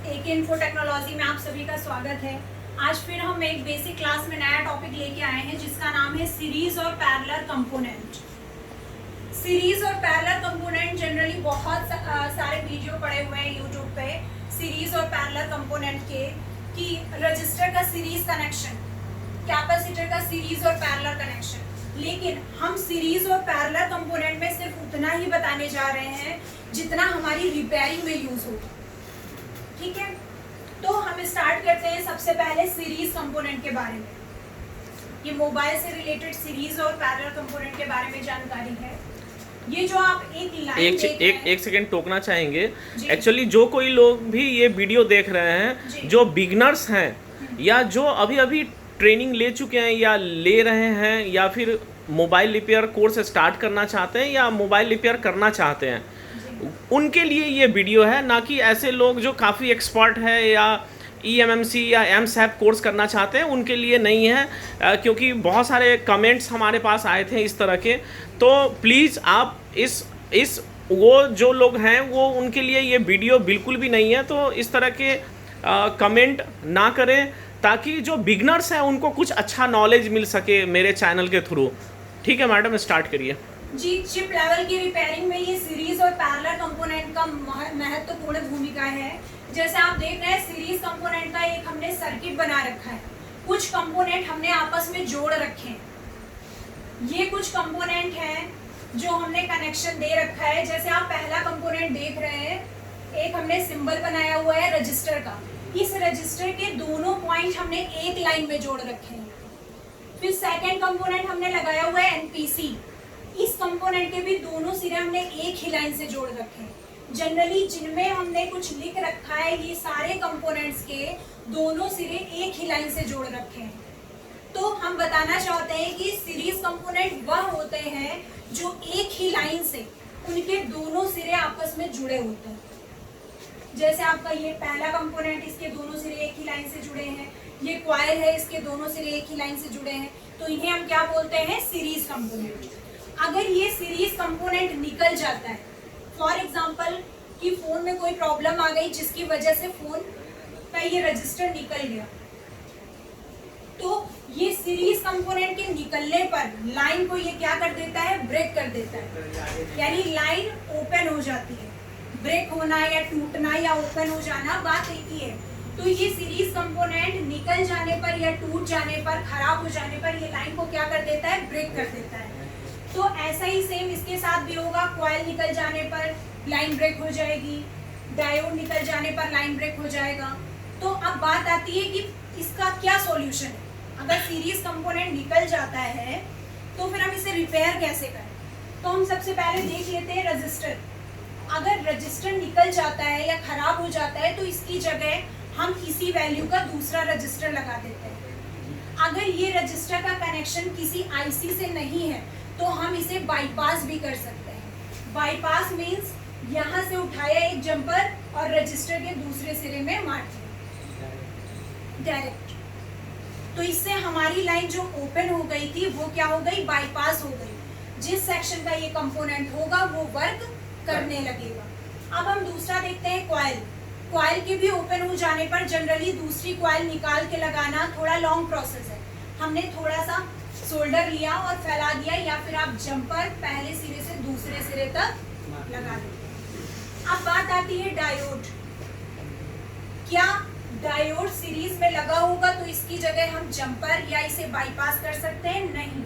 एके info technology में आप सभी का स्वागत है। आज फिर हम एक बेसिक क्लास में नया टॉपिक लेके आए हैं जिसका नाम है सीरीज और पैरेलल कंपोनेंट। सीरीज और पैरेलल कंपोनेंट जनरली बहुत सारे वीडियो पड़े हुए हैं यूट्यूब पे सीरीज और पैरेलल कंपोनेंट के, कि रजिस्टर का सीरीज कनेक्शन, कैपेसिटर का सीरीज और पैरेलल कनेक्शन। लेकिन हम सीरीज और पैरेलल कंपोनेंट में सिर्फ उतना ही बताने जा रहे हैं जितना हमारी रिपेयरिंग में यूज होगा। ठीक है, तो हम स्टार्ट करते हैं सबसे पहले सीरीज कंपोनेंट के बारे में। ये मोबाइल से रिलेटेड सीरीज और पैरेलल कंपोनेंट के बारे में जानकारी है। ये जो आप एक लाइन एक सेकंड टोकना चाहेंगे। एक्चुअली जो कोई लोग भी ये वीडियो देख रहे हैं, जो बिगनर्स हैं या जो अभी अभी ट्रेनिंग ले चुके हैं या ले रहे हैं या फिर मोबाइल रिपेयर कोर्स स्टार्ट करना चाहते हैं या मोबाइल रिपेयर करना चाहते हैं, उनके लिए ये वीडियो है, ना कि ऐसे लोग जो काफ़ी एक्सपर्ट है या EMMC या MSAP कोर्स करना चाहते हैं उनके लिए नहीं है। क्योंकि बहुत सारे कमेंट्स हमारे पास आए थे इस तरह के, तो प्लीज़ आप इस वो जो लोग हैं वो उनके लिए ये वीडियो बिल्कुल भी नहीं है। तो इस तरह के कमेंट ना करें ताकि जो बिगनर्स हैं उनको कुछ अच्छा नॉलेज मिल सके मेरे चैनल के थ्रू। ठीक है मैडम, स्टार्ट करिए। जी, चिप लेवल की रिपेयरिंग में ये सीरीज और पैरेलल कंपोनेंट का महत्वपूर्ण भूमिका है। जैसे आप देख रहे हैं सीरीज कंपोनेंट का एक हमने सर्किट बना रखा है, कुछ कंपोनेंट हमने आपस में जोड़ रखे हैं। ये कुछ कंपोनेंट हैं जो हमने कनेक्शन दे रखा है। जैसे आप पहला कंपोनेंट देख रहे हैं, एक हमने सिंबल बनाया हुआ है रजिस्टर का। इस रजिस्टर के दोनों पॉइंट हमने एक लाइन में जोड़ रखे हैं। फिर सेकेंड कंपोनेंट हमने लगाया हुआ है NPC। इस कंपोनेंट के भी दोनों सिरे हमने एक ही लाइन से जोड़ रखे हैं। जनरली जिनमें हमने कुछ लिख रखा है, ये सारे कंपोनेंट्स के दोनों सिरे एक ही लाइन से जोड़ रखे हैं। तो हम बताना चाहते हैं कि सीरीज कंपोनेंट वह होते हैं जो एक ही लाइन से उनके दोनों सिरे आपस में जुड़े होते हैं। जैसे आपका ये पहला कंपोनेंट, इसके दोनों सिरे एक ही लाइन से जुड़े हैं। ये कॉइल है, इसके दोनों सिरे एक ही लाइन से जुड़े हैं। तो इन्हें हम क्या बोलते हैं? Series component. अगर ये सीरीज कंपोनेंट निकल जाता है, फॉर एग्जांपल कि फोन में कोई प्रॉब्लम आ गई जिसकी वजह से फोन का ये रजिस्टर निकल गया, तो ये सीरीज कंपोनेंट के निकलने पर लाइन को ये क्या कर देता है? ब्रेक कर देता है, यानी लाइन ओपन हो जाती है। ब्रेक होना या टूटना या ओपन हो जाना बात एक ही है। तो ये सीरीज कंपोनेंट निकल जाने पर या टूट जाने पर, खराब हो जाने पर ये लाइन को क्या कर देता है? ब्रेक कर देता है। तो ऐसा ही सेम इसके साथ भी होगा। कॉइल निकल जाने पर लाइन ब्रेक हो जाएगी, डायोड निकल जाने पर लाइन ब्रेक हो जाएगा। तो अब बात आती है कि इसका क्या सॉल्यूशन है। अगर सीरीज कंपोनेंट निकल जाता है तो फिर हम इसे रिपेयर कैसे करें? तो हम सबसे पहले देख लेते हैं रजिस्टर। अगर रजिस्टर निकल जाता है या खराब हो जाता है तो इसकी जगह हम इसी वैल्यू का दूसरा रजिस्टर लगा देते हैं। अगर ये रजिस्टर का कनेक्शन किसी IC से नहीं है तो हम इसे बाईपास भी कर सकते हैं। बाईपास मीन्स यहाँ से उठाया एक जंपर और रजिस्टर के दूसरे सिरे में मार दिया डायरेक्ट। तो इससे हमारी लाइन जो ओपन हो गई थी वो क्या हो गई? बाईपास हो गई। जिस सेक्शन का ये कंपोनेंट होगा वो वर्क करने लगेगा। अब हम दूसरा देखते हैं कॉइल। कॉइल के भी ओपन हो जाने पर जनरली दूसरी कॉइल निकाल के लगाना थोड़ा लॉन्ग प्रोसेस है। हमने थोड़ा सा सोल्डर लिया और फैला दिया, या फिर आप जंपर पहले सिरे से दूसरे सिरे तक लगा दें। अब बात आती है डायोड। क्या डायोड सीरीज में लगा होगा तो इसकी जगह हम जंपर या इसे बाईपास कर सकते हैं? नहीं,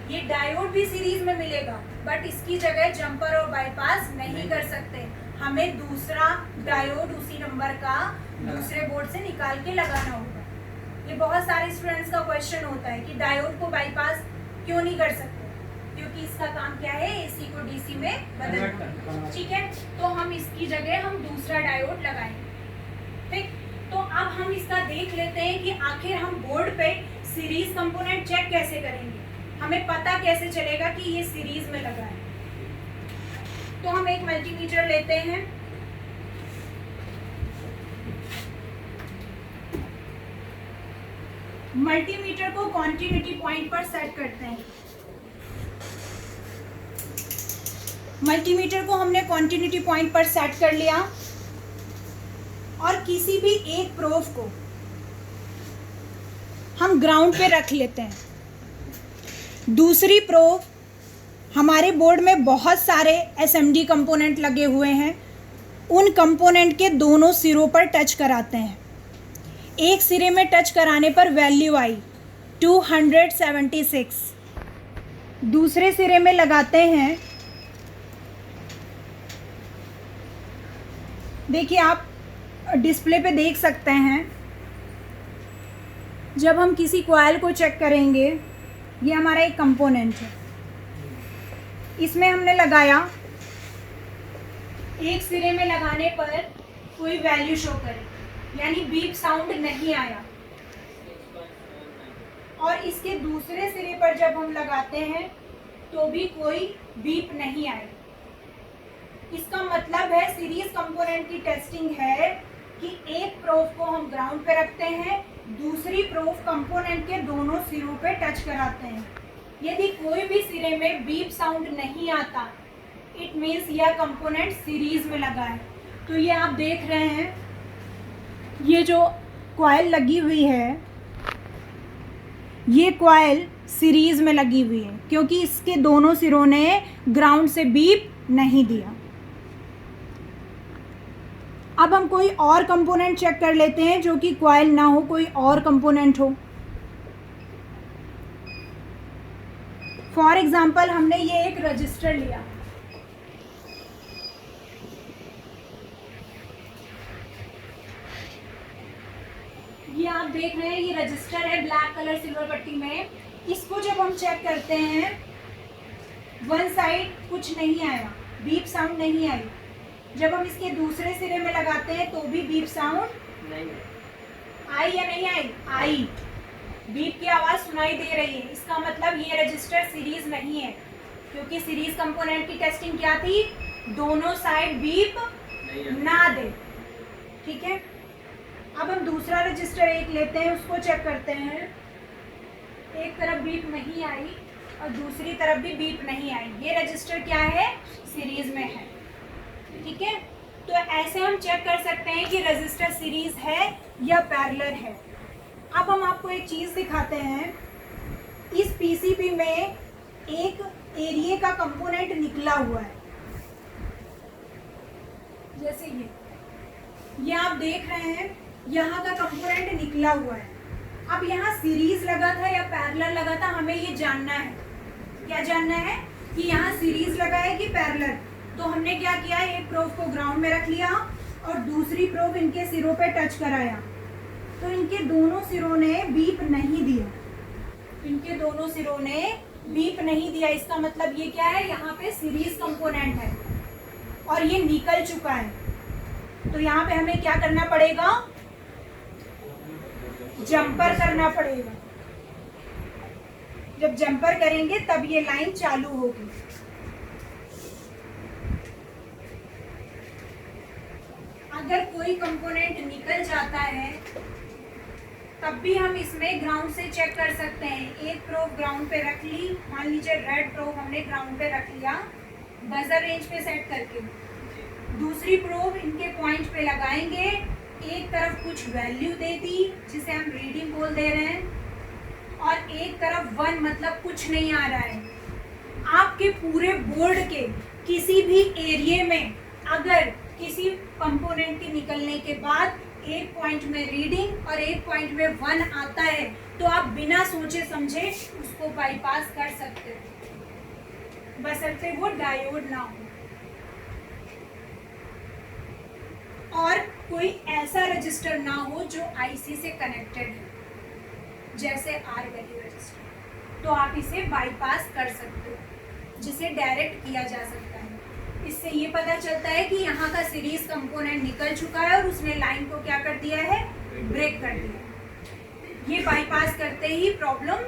ये डायोड भी सीरीज में मिलेगा बट इसकी जगह जंपर और बाईपास नहीं कर सकते। हमें दूसरा डायोड उसी नंबर का दूसरे बोर्ड से निकाल के लगाना होगा। ये बहुत सारे स्टूडेंट्स का क्वेश्चन होता है कि डायोड को बाईपास क्यों नहीं कर सकते? क्योंकि इसका काम क्या है? AC को DC में बदलना। ठीक है, तो हम इसकी जगह हम दूसरा डायोड लगाएंगे। ठीक, तो अब हम इसका देख लेते हैं कि आखिर हम बोर्ड पे सीरीज कंपोनेंट चेक कैसे करेंगे, हमें पता कैसे चलेगा कि ये सीरीज में लगा है। तो हम एक मल्टीमीटर लेते हैं। मल्टीमीटर को कॉन्टिन्यूटी पॉइंट पर सेट करते हैं। मल्टीमीटर को हमने कॉन्टिन्यूटी पॉइंट पर सेट कर लिया। किसी भी एक प्रूफ को हम ग्राउंड पे रख लेते हैं, दूसरी प्रूफ, हमारे बोर्ड में बहुत सारे एसएमडी कंपोनेंट लगे हुए हैं, उन कंपोनेंट के दोनों सिरों पर टच कराते हैं। एक सिरे में टच कराने पर वैल्यू आई 276, दूसरे सिरे में लगाते हैं, देखिए आप डिस्प्ले पे देख सकते हैं, जब हम किसी कॉइल को चेक करेंगे, ये हमारा एक कंपोनेंट है, इसमें हमने लगाया, एक सिरे में लगाने पर कोई वैल्यू शो करे, यानी बीप साउंड नहीं आया, और इसके दूसरे सिरे पर जब हम लगाते हैं तो भी कोई बीप नहीं आए। इसका मतलब है सीरीज कंपोनेंट की टेस्टिंग है कि एक प्रूफ को हम ग्राउंड पे रखते हैं, दूसरी प्रूफ कंपोनेंट के दोनों सिरों पे टच कराते हैं। यदि कोई भी सिरे में बीप साउंड नहीं आता, इट मीन्स यह कंपोनेंट सीरीज में लगा है। तो ये आप देख रहे हैं, ये जो कॉइल लगी हुई है, ये कॉइल सीरीज में लगी हुई है क्योंकि इसके दोनों सिरों ने ग्राउंड से बीप नहीं दिया। अब हम कोई और कंपोनेंट चेक कर लेते हैं जो कि कॉइल ना हो, कोई और कंपोनेंट हो। फॉर एग्जाम्पल हमने ये एक रजिस्टर लिया, ये आप देख रहे हैं, ये रजिस्टर है ब्लैक कलर सिल्वर पट्टी में। इसको जब हम चेक करते हैं, वन साइड कुछ नहीं आया, बीप साउंड नहीं आई। जब हम इसके दूसरे सिरे में लगाते हैं तो भी बीप साउंड नहीं आई या नहीं आई? आई, बीप की आवाज़ सुनाई दे रही है। इसका मतलब ये रजिस्टर सीरीज नहीं है, क्योंकि सीरीज कंपोनेंट की टेस्टिंग क्या थी? दोनों साइड बीप ना दे। ठीक है, अब हम दूसरा रजिस्टर एक लेते हैं, उसको चेक करते हैं। एक तरफ बीप नहीं आई और दूसरी तरफ भी बीप नहीं आई। ये रजिस्टर क्या है? सीरीज में है। ठीक है, तो ऐसे हम चेक कर सकते हैं कि रजिस्टर सीरीज है या पैरेलल है। अब हम आपको एक चीज़ दिखाते हैं, इस पीसीबी में एक एरिया का कंपोनेंट निकला हुआ है, जैसे ये आप देख रहे हैं, यहाँ का कंपोनेंट निकला हुआ है। अब यहाँ सीरीज लगा था या पैरेलल लगा था, हमें ये जानना है। क्या जानना है? कि यहाँ सीरीज लगा है कि पैरेलल। तो हमने क्या किया, एक प्रूफ को ग्राउंड में रख लिया और दूसरी प्रूफ इनके सिरों पे टच कराया, तो इनके दोनों सिरों ने बीप नहीं दिया। इनके दोनों सिरों ने बीप नहीं दिया। इसका मतलब ये क्या है? यहाँ पे सीरीज कंपोनेंट है और ये निकल चुका है। तो यहाँ पे हमें क्या करना पड़ेगा? जंपर करना पड़ेगा। जब जंपर करेंगे तब ये लाइन चालू होगी। अगर कोई कंपोनेंट निकल जाता है तब भी हम इसमें ग्राउंड से चेक कर सकते हैं। एक प्रूफ ग्राउंड पे रख ली, मान लीजिए रेड प्रूफ हमने ग्राउंड पे रख लिया बजर रेंज पे सेट करके। दूसरी प्रूफ इनके पॉइंट पे लगाएंगे, एक तरफ कुछ वैल्यू दे दी जिसे हम रीडिंग बोल दे रहे हैं, और एक तरफ 1 मतलब कुछ नहीं आ रहा है। आपके पूरे बोर्ड के किसी भी एरिया में अगर किसी कंपोनेंट के निकलने के बाद एक पॉइंट में रीडिंग और एक पॉइंट में 1 आता है, तो आप बिना सोचे समझे उसको बाईपास कर सकते हो, बशर्ते वो डायोड ना हो और कोई ऐसा रजिस्टर ना हो जो आईसी से कनेक्टेड है, जैसे आर वैल्यू रजिस्टर। तो आप इसे बाईपास कर सकते हो, जिसे डायरेक्ट किया जा सकता है। इससे ये पता चलता है कि यहाँ का सीरीज कंपोनेंट निकल चुका है और उसने लाइन को क्या कर दिया है? ब्रेक कर दिया। ये बाईपास करते ही प्रॉब्लम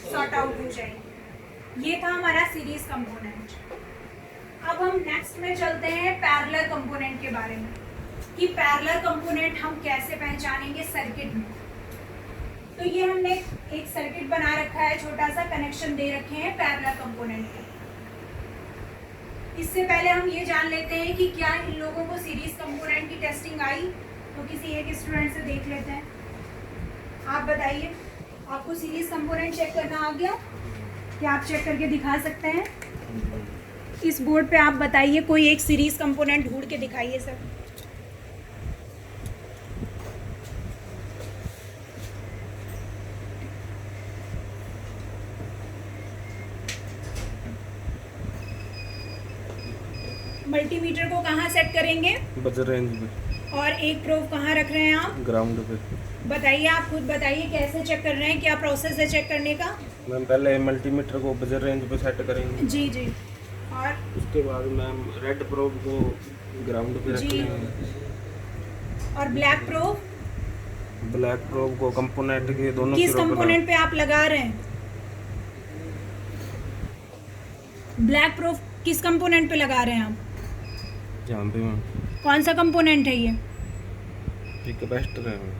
सॉर्ट आउट हो जाएगी। ये था हमारा सीरीज कंपोनेंट। अब हम नेक्स्ट में चलते हैं पैरेलल कंपोनेंट के बारे में, कि पैरेलल कंपोनेंट हम कैसे पहचानेंगे सर्किट में। तो ये हमने एक सर्किट बना रखा है, छोटा सा कनेक्शन दे रखे हैं पैरेलल कंपोनेंट के। इससे पहले हम ये जान लेते हैं कि क्या इन लोगों को सीरीज कंपोनेंट की टेस्टिंग आई। तो किसी एक स्टूडेंट से देख लेते हैं। आप बताइए, आपको सीरीज कंपोनेंट चेक करना आ गया? क्या आप चेक करके दिखा सकते हैं? इस बोर्ड पे आप बताइए, कोई एक सीरीज कंपोनेंट ढूंढ के दिखाइए सर। मल्टीमीटर को कहाँ सेट करेंगे? बजर रेंज में। और एक प्रोब कहाँ रख रहे हैं आप? ग्राउंड पे। बताइए, आप खुद बताइए कैसे चेक कर रहे हैं, क्या प्रोसेस है चेक करने का? मैम पहले मल्टीमीटर को बजर रेंज पे सेट करेंगे। जी जी। और उसके बाद मैम रेड प्रोब को ग्राउंड पे जी। रखेंगे। और ब्लैक प्रोब? ब्लैक प्रोब को कंपोनेंट के दोनों किस सिरों पे कंपोनेंट पे आप लगा रहे हैं? ब्लैक प्रोब किस कंपोनेंट पे लगा रहे हैं आप? जहाँ पे मैम कौन सा कंपोनेंट है ये? ये कैपेसिटर है मैम।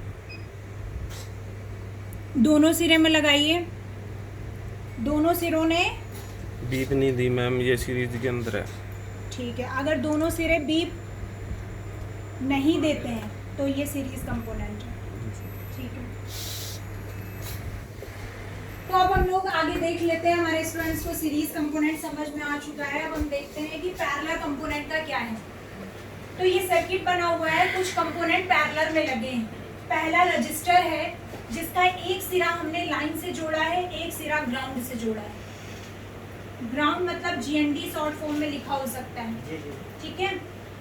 दोनों सिरे में लगाइए। दोनों सिरों ने बीप नहीं दी मैम, ये सीरीज के अंदर है। ठीक है, अगर दोनों सिरे बीप नहीं देते हैं तो ये सीरीज कंपोनेंट है। ठीक है, तो अब हम लोग आगे देख लेते हैं। हमारे स्टूडेंट्स को सीरीज कंपोनेंट समझ में आ चुका है। अब हम देखते हैं कि पैरेलल कंपोनेंट का क्या है। तो ये सर्किट बना हुआ है, कुछ कंपोनेंट पैरेलल में लगे हैं। पहला रजिस्टर है जिसका एक सिरा हमने लाइन से जोड़ा है, एक सिरा ग्राउंड से जोड़ा है। ग्राउंड मतलब GND शॉर्ट फॉर्म में लिखा हो सकता है। ठीक है,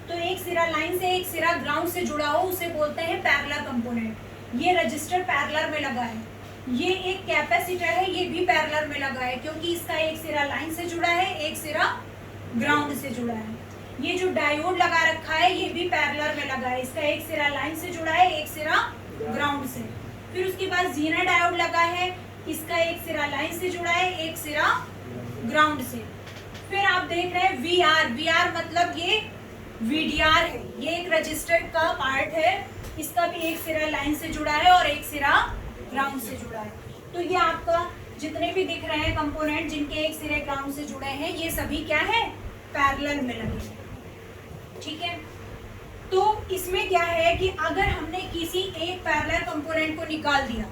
तो एक सिरा लाइन से एक सिरा ग्राउंड से जुड़ा हो उसे बोलते हैं पैरेलल कंपोनेंट। ये रजिस्टर पैरेलल में लगा है। ये एक कैपेसिटर है, ये भी पैरेलल में लगा है क्योंकि इसका एक सिरा लाइन से जुड़ा है, एक सिरा ग्राउंड से जुड़ा है। ये जो डायोड लगा रखा है ये भी पैरेलल में लगा है, इसका एक सिरा लाइन से जुड़ा है, एक सिरा ग्राउंड से। फिर उसके बाद जीना डायोड लगा है, इसका एक सिरा लाइन से जुड़ा है, एक सिरा ग्राउंड से। फिर आप देख रहे हैं VR मतलब ये VDR है, ये एक रजिस्टर का पार्ट है, इसका भी एक सिरा लाइन से जुड़ा है और एक सिरा ग्राउंड से जुड़ा है। तो ये आपका जितने भी दिख रहे हैं कंपोनेंट जिनके एक सिरे ग्राउंड से जुड़े हैं, ये सभी क्या है? पैरेलल में लगे हैं। ठीक है, तो इसमें क्या है कि अगर हमने किसी एक पैरेलल कंपोनेंट को निकाल दिया,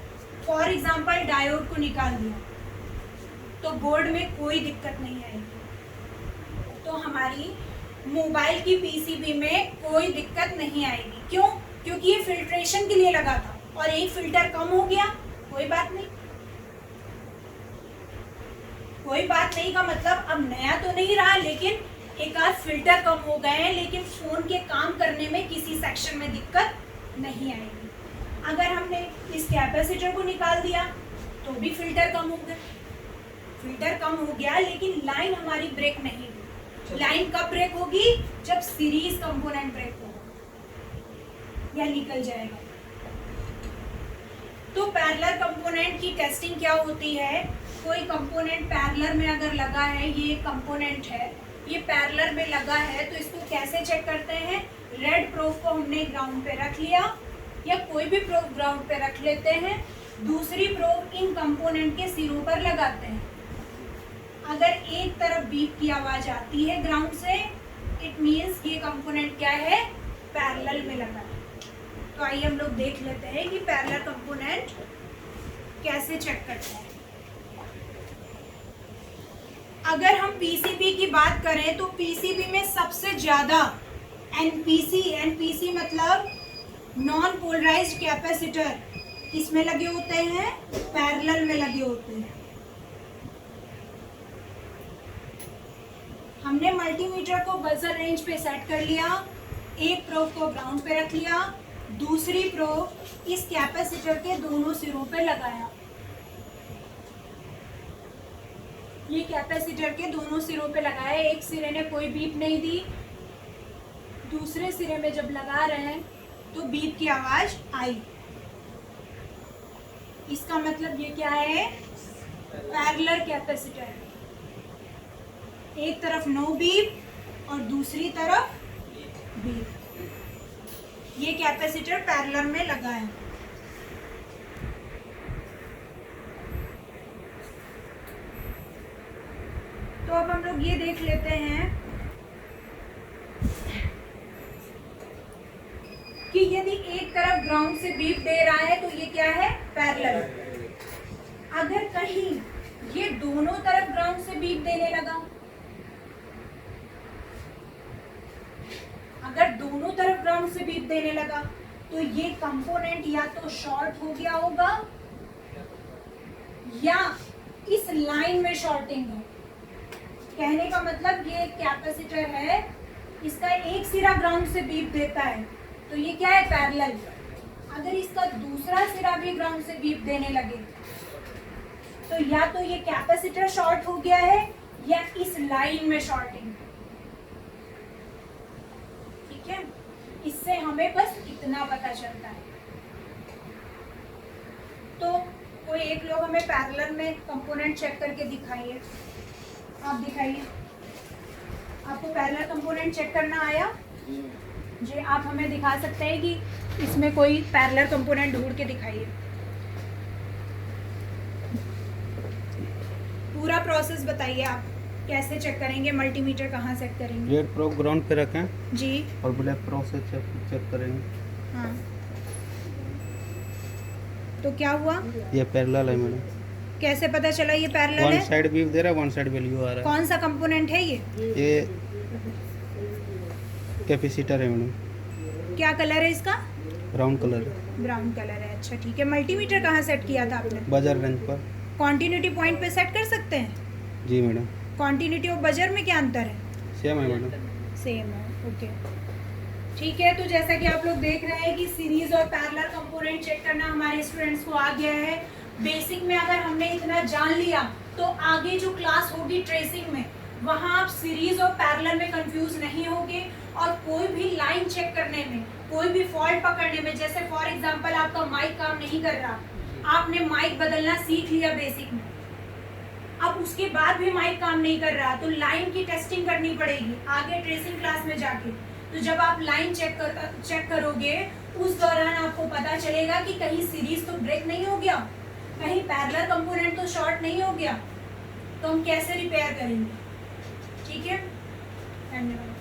फॉर एग्जांपल डायोड को निकाल दिया, तो बोर्ड में कोई दिक्कत नहीं आएगी। तो हमारी मोबाइल की PCB में कोई दिक्कत नहीं आएगी। क्यों? क्योंकि ये फिल्ट्रेशन के लिए लगा था और एक फिल्टर कम हो गया, कोई बात नहीं। कोई बात नहीं का मतलब अब नया तो नहीं रहा, लेकिन एक आध फिल्टर कम हो गए हैं, लेकिन फोन के काम करने में किसी सेक्शन में दिक्कत नहीं आएगी। अगर हमने इस कैपेसिटर को निकाल दिया तो भी फिल्टर कम हो गया, फिल्टर कम हो गया, लेकिन लाइन हमारी ब्रेक नहीं हुई। लाइन कब ब्रेक होगी? जब सीरीज कंपोनेंट ब्रेक होगा या निकल जाएगा। तो पैरेलल कंपोनेंट की टेस्टिंग क्या होती है? कोई कंपोनेंट पैरेलल में अगर लगा है, ये कंपोनेंट है, ये पैरेलल में लगा है, तो इसको कैसे चेक करते हैं? रेड प्रोब को हमने ग्राउंड पे रख लिया या कोई भी प्रोब ग्राउंड पे रख लेते हैं, दूसरी प्रोब इन कंपोनेंट के सिरों पर लगाते हैं। अगर एक तरफ बीप की आवाज आती है ग्राउंड से, इट मींस ये कंपोनेंट क्या है? पैरेलल में लगा है। तो आइए हम लोग देख लेते हैं कि पैरेलल कंपोनेंट कैसे चेक करते हैं। अगर हम PCB की बात करें तो PCB में सबसे ज्यादा NPC मतलब नॉन पोलराइज्ड कैपेसिटर किसमें लगे होते हैं? पैरेलल में लगे होते हैं। हमने मल्टीमीटर को बजर रेंज पे सेट कर लिया, एक प्रोब को ग्राउंड पे रख लिया, दूसरी प्रोब इस कैपेसिटर के दोनों सिरों पे लगाया। ये कैपेसिटर के दोनों सिरों पे लगाया, एक सिरे ने कोई बीप नहीं दी, दूसरे सिरे में जब लगा रहे हैं तो बीप की आवाज आई। इसका मतलब ये क्या है? पैरेलल कैपेसिटर है। एक तरफ नो बीप और दूसरी तरफ बीप। ये कैपेसिटर पैरेलल में लगा है। तो अब हम लोग ये देख लेते हैं कि ये यदि एक तरफ ग्राउंड से बीप दे रहा है तो ये क्या है, पैरेलल। अगर कहीं ये दोनों तरफ ग्राउंड से बीप देने लगा, अगर दोनों तरफ ग्राउंड से बीप देने लगा तो ये कंपोनेंट या तो शॉर्ट हो गया होगा या इस लाइन में शॉर्टिंग है। कहने का मतलब ये कैपेसिटर है, इसका एक सिरा ग्राउंड से बीप देता है तो ये क्या है, पैरेलल। अगर इसका दूसरा सिरा भी ग्राउंड से बीप देने लगे तो या तो ये कैपेसिटर शॉर्ट हो गया है या इस लाइन में शॉर्टिंग। ठीक है, इससे हमें बस इतना पता चलता है। तो कोई एक लोग हमें पैरेलल में कंपोनेंट चेक करके दिखाइए। आप दिखाइए, आपको पैरेलल कंपोनेंट चेक करना आया जी? आप हमें दिखा सकते हैं कि इसमें कोई पैरेलल कंपोनेंट ढूंढ के दिखाइए। पूरा प्रोसेस बताइए, आप कैसे चेक करेंगे, मल्टीमीटर कहाँ सेट करेंगे? रेड प्रो ग्राउंड पे रखें जी, और ब्लैक प्रो से चेक करेंगे। हाँ। तो क्या हुआ, ये पैरेलल है मैडम। कैसे पता चला ये पैरेलल वन है? साइड बीप दे रहा है, वन साइड वैल्यू आ रहा कौन सा कंपोनेंट है ये? है। ये कैपेसिटर है मैडम, क्या कलर है इसका? ब्राउन कलर है। ब्राउन कलर है, अच्छा ठीक है। मल्टीमीटर कहाँ सेट किया था आपने? बाजार रेंज पर। कॉन्टिन्यूटी पॉइंट पे सेट कर सकते हैं? जी मैडम। कॉन्टिन्यूटी और बजर में क्या अंतर है? सेम है मैडम। सेम है, ओके ठीक है। तो जैसा कि आप लोग देख रहे हैं कि सीरीज और पैरेलल कंपोनेंट चेक करना हमारे स्टूडेंट्स को आ गया है। बेसिक में अगर हमने इतना जान लिया तो आगे जो क्लास होगी ट्रेसिंग में, वहाँ आप सीरीज और पैरेलल में कंफ्यूज नहीं होगे। और कोई भी लाइन चेक करने में, कोई भी फॉल्ट पकड़ने में, जैसे फॉर एग्जांपल आपका माइक काम नहीं कर रहा, आपने माइक बदलना सीख लिया बेसिक में, अब उसके बाद भी माइक काम नहीं कर रहा तो लाइन की टेस्टिंग करनी पड़ेगी आगे ट्रेसिंग क्लास में जाके। तो जब आप लाइन चेक करोगे उस दौरान आपको पता चलेगा कि कहीं सीरीज तो ब्रेक नहीं हो गया, कहीं पैरेलल कंपोनेंट तो शॉर्ट नहीं हो गया, तो हम कैसे रिपेयर करेंगे। ठीक है, धन्यवाद।